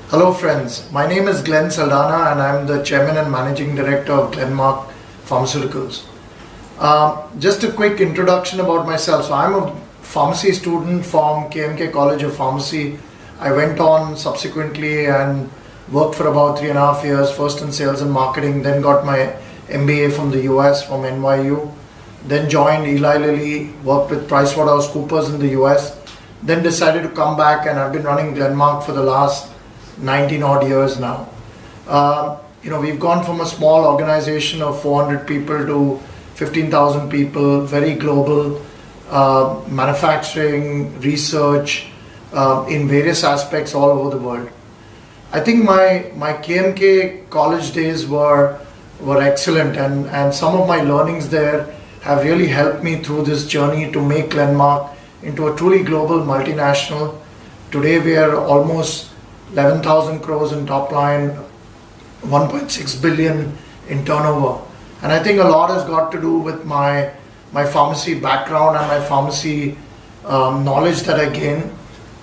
Hello friends, my name is Glenn Saldana and I'm the Chairman and Managing Director of Glenmark Pharmaceuticals. Just a quick introduction about myself. So I'm a pharmacy student from KMK College of Pharmacy. I went on subsequently and worked for about 3.5 years, first in sales and marketing, then got my MBA from the US, from NYU, then joined Eli Lilly, worked with PricewaterhouseCoopers in the US, then decided to come back, and I've been running Glenmark for the last 19 odd years now. We've gone from a small organization of 400 people to 15,000 people, very global, manufacturing, research, in various aspects all over the world. I think my KMK college days were excellent, and some of my learnings there have really helped me through this journey to make Glenmark into a truly global multinational. Today we are almost 11,000 crores in top line, 1.6 billion in turnover. And I think a lot has got to do with my pharmacy background and my pharmacy knowledge that I gained.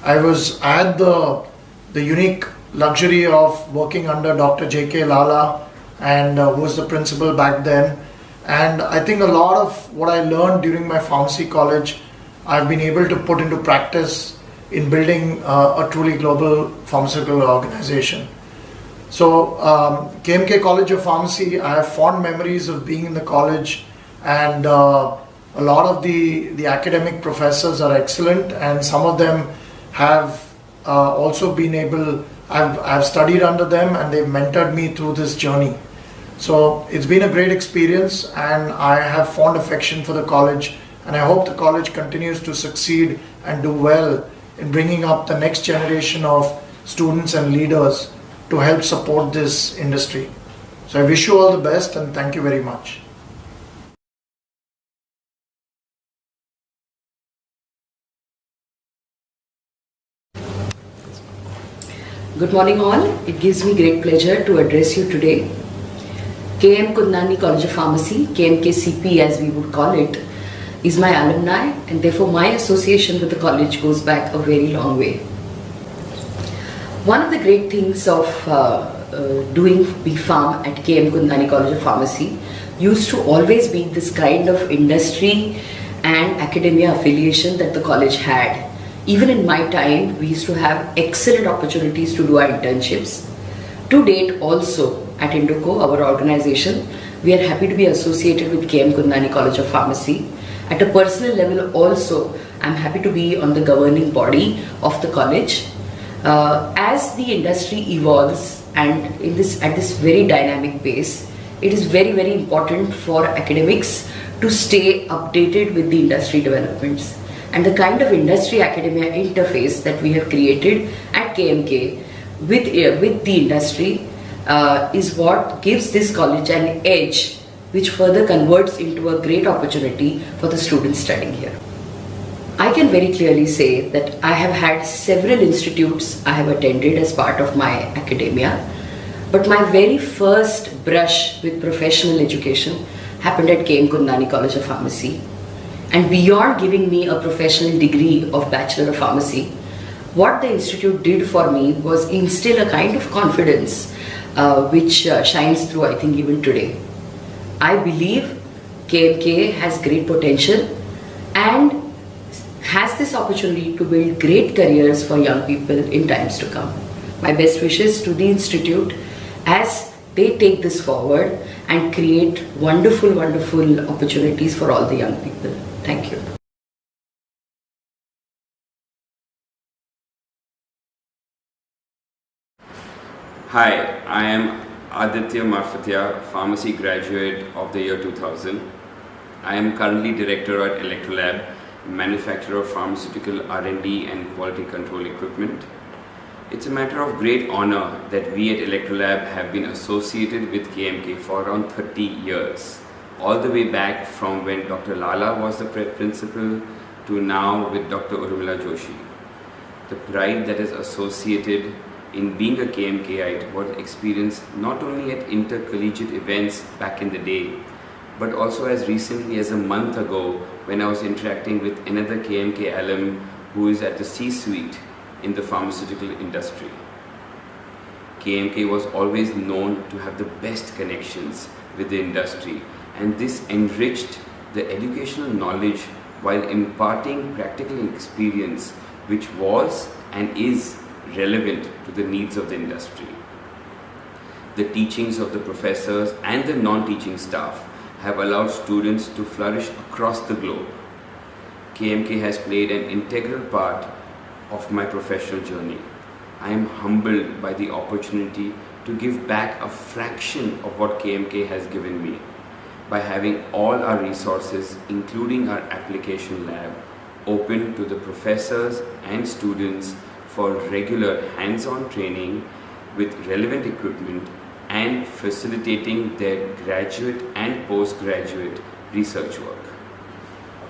I had the unique luxury of working under Dr. J.K. Lala, and who was the principal back then. And I think a lot of what I learned during my pharmacy college, I've been able to put into practice in building a truly global pharmaceutical organization. So KMK College of Pharmacy, I have fond memories of being in the college, and a lot of the academic professors are excellent, and some of them have also been able, I've studied under them and they've mentored me through this journey. So it's been a great experience, and I have fond affection for the college, and I hope the college continues to succeed and do well in bringing up the next generation of students and leaders to help support this industry. So I wish you all the best, and thank you very much. Good morning all. It gives me great pleasure to address you today. KM Kundnani College of Pharmacy, KMKCP as we would call it, is my alumni, and therefore my association with the college goes back a very long way. One of the great things of doing B.Pharm at KM Kundnani College of Pharmacy used to always be this kind of industry and academia affiliation that the college had. Even in my time, we used to have excellent opportunities to do our internships. To date also, at Indoco, our organization, we are happy to be associated with KM Kundnani College of Pharmacy. At a personal level also, I'm happy to be on the governing body of the college. As the industry evolves and at this very dynamic pace, it is very, very important for academics to stay updated with the industry developments. And the kind of industry-academia interface that we have created at KMK with the industry is what gives this college an edge, which further converts into a great opportunity for the students studying here. I can very clearly say that I have had several institutes I have attended as part of my academia, but my very first brush with professional education happened at KM Kundnani College of Pharmacy. And beyond giving me a professional degree of Bachelor of Pharmacy, what the institute did for me was instill a kind of confidence which shines through, I think, even today. I believe KMK has great potential and has this opportunity to build great careers for young people in times to come. My best wishes to the institute as they take this forward and create wonderful, wonderful opportunities for all the young people. Thank you. Hi, I am Aditya Marfatia, pharmacy graduate of the year 2000. I am currently director at Electrolab, manufacturer of pharmaceutical R&D and quality control equipment. It's a matter of great honor that we at Electrolab have been associated with KMK for around 30 years, all the way back from when Dr. Lala was the principal to now with Dr. Urmila Joshi. The pride that is associated in being a KMKite was experienced not only at intercollegiate events back in the day, but also as recently as a month ago when I was interacting with another KMK alum who is at the C-suite in the pharmaceutical industry. KMK was always known to have the best connections with the industry, and this enriched the educational knowledge while imparting practical experience which was and is relevant to the needs of the industry. The teachings of the professors and the non-teaching staff have allowed students to flourish across the globe. KMK has played an integral part of my professional journey. I am humbled by the opportunity to give back a fraction of what KMK has given me by having all our resources, including our application lab, open to the professors and students for regular hands-on training with relevant equipment and facilitating their graduate and postgraduate research work.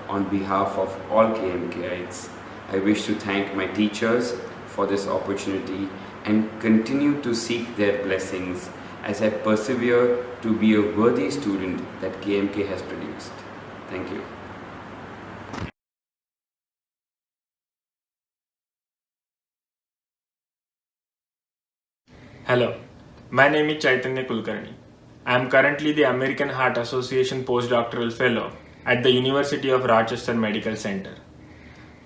On behalf of all KMKites, I wish to thank my teachers for this opportunity and continue to seek their blessings as I persevere to be a worthy student that KMK has produced. Thank you. Hello, my name is Chaitanya Kulkarni. I am currently the American Heart Association Postdoctoral Fellow at the University of Rochester Medical Center.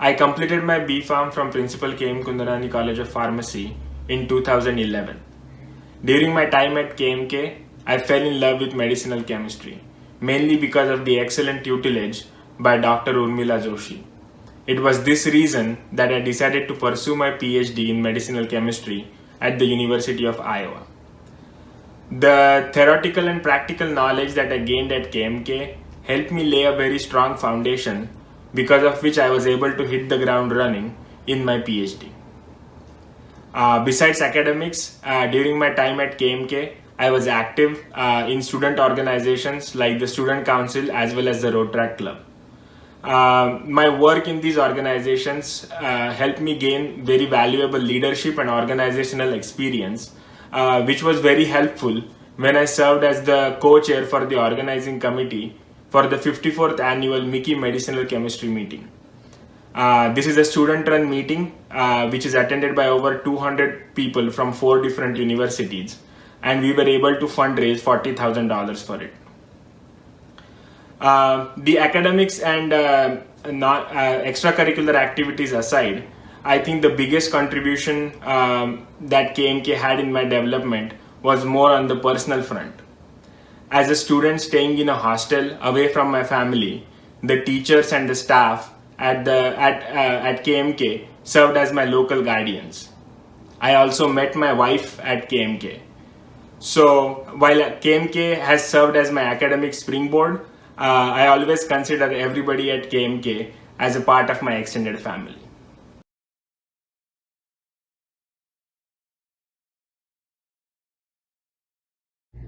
I completed my B.Pharm from Principal K.M. Kundarani College of Pharmacy in 2011. During my time at KMK, I fell in love with medicinal chemistry, mainly because of the excellent tutelage by Dr. Urmila Joshi. It was this reason that I decided to pursue my PhD in medicinal chemistry at the University of Iowa. The theoretical and practical knowledge that I gained at KMK helped me lay a very strong foundation, because of which I was able to hit the ground running in my PhD. Besides academics, during my time at KMK, I was active in student organizations like the Student Council as well as the Road Track Club. My work in these organizations helped me gain very valuable leadership and organizational experience, which was very helpful when I served as the co-chair for the organizing committee for the 54th annual Mickey Medicinal Chemistry meeting. This is a student-run meeting which is attended by over 200 people from 4 different universities, and we were able to fundraise $40,000 for it. The academics and extracurricular activities aside, I think the biggest contribution that KMK had in my development was more on the personal front. As a student staying in a hostel away from my family, the teachers and the staff at KMK served as my local guardians. I also met my wife at KMK. So while KMK has served as my academic springboard, I always consider everybody at KMK as a part of my extended family.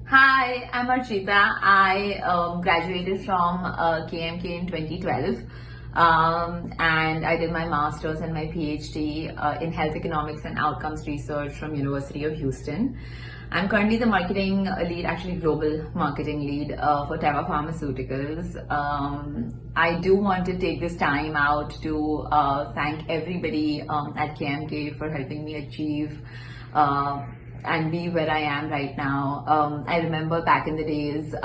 Hi, I'm Archita. I graduated from KMK in 2012 and I did my master's and my PhD in health economics and outcomes research from University of Houston. I'm currently the marketing lead, actually global marketing lead for Teva Pharmaceuticals. I do want to take this time out to thank everybody at KMK for helping me achieve and be where I am right now. I remember back in the days,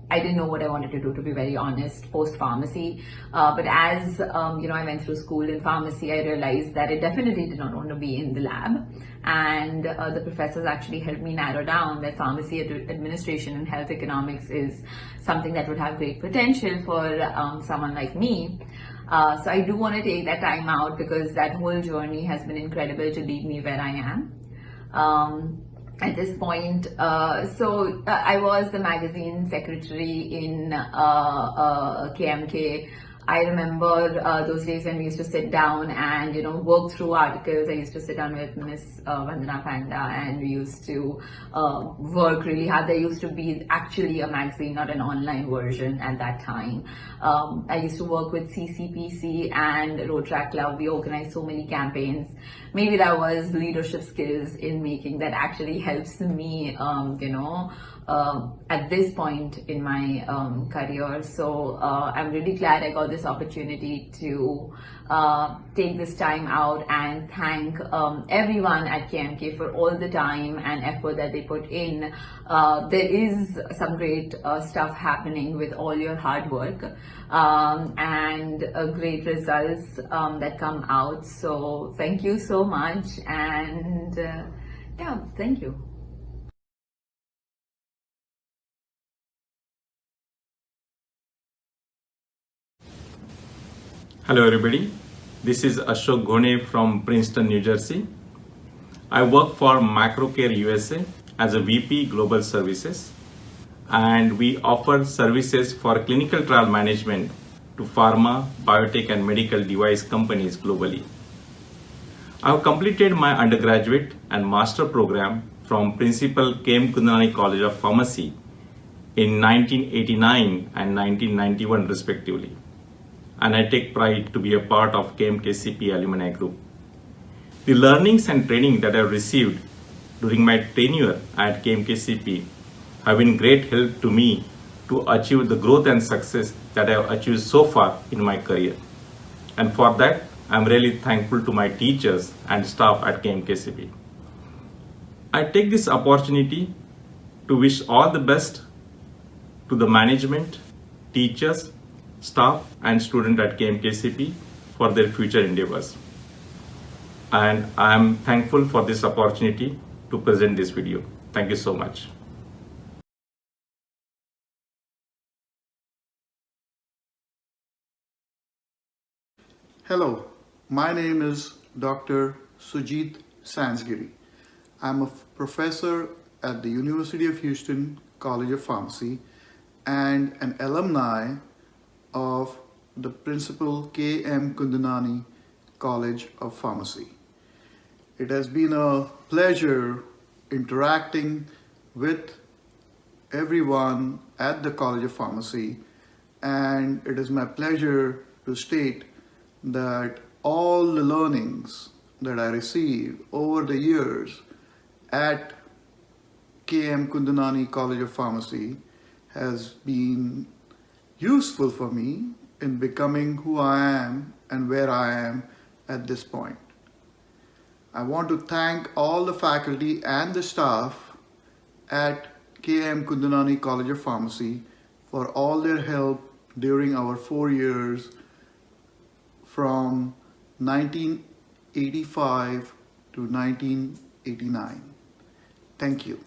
I didn't know what I wanted to do, to be very honest, post-pharmacy. But as I went through school in pharmacy, I realized that I definitely did not want to be in the lab. And the professors actually helped me narrow down that pharmacy administration and health economics is something that would have great potential for someone like me. So I do want to take that time out because that whole journey has been incredible to lead me where I am. At this point, I was the magazine secretary in KMK. I remember those days when we used to sit down and work through articles. I used to sit down with Miss Vandana Panda and we used to work really hard. There used to be actually a magazine, not an online version at that time. I used to work with CCPC and Road Track Club. We organized so many campaigns. Maybe that was leadership skills in making that actually helps me at this point in my career. So I'm really glad I got this opportunity to take this time out and thank everyone at KMK for all the time and effort that they put in. There is some great stuff happening with all your hard work and great results that come out. So thank you so much, and yeah, thank you. Hello everybody, this is Ashok Ghone from Princeton, New Jersey. I work for MacroCare USA as a VP Global Services, and we offer services for clinical trial management to pharma, biotech and medical device companies globally. I have completed my undergraduate and master program from Principal KM Kundnani College of Pharmacy in 1989 and 1991 respectively. And I take pride to be a part of KMKCP alumni group. The learnings and training that I have received during my tenure at KMKCP have been great help to me to achieve the growth and success that I have achieved so far in my career. And for that, I'm really thankful to my teachers and staff at KMKCP. I take this opportunity to wish all the best to the management, teachers, staff and students at KMKCP for their future endeavors. And I am thankful for this opportunity to present this video. Thank you so much. Hello, my name is Dr. Sujit Sansgiri. I'm a professor at the University of Houston College of Pharmacy and an alumni of the Principal KM Kundnani College of Pharmacy. It has been a pleasure interacting with everyone at the College of Pharmacy, and it is my pleasure to state that all the learnings that I received over the years at KM Kundnani College of Pharmacy has been useful for me in becoming who I am and where I am at this point. I want to thank all the faculty and the staff at KM Kundnani College of Pharmacy for all their help during our 4 years from 1985 to 1989. Thank you.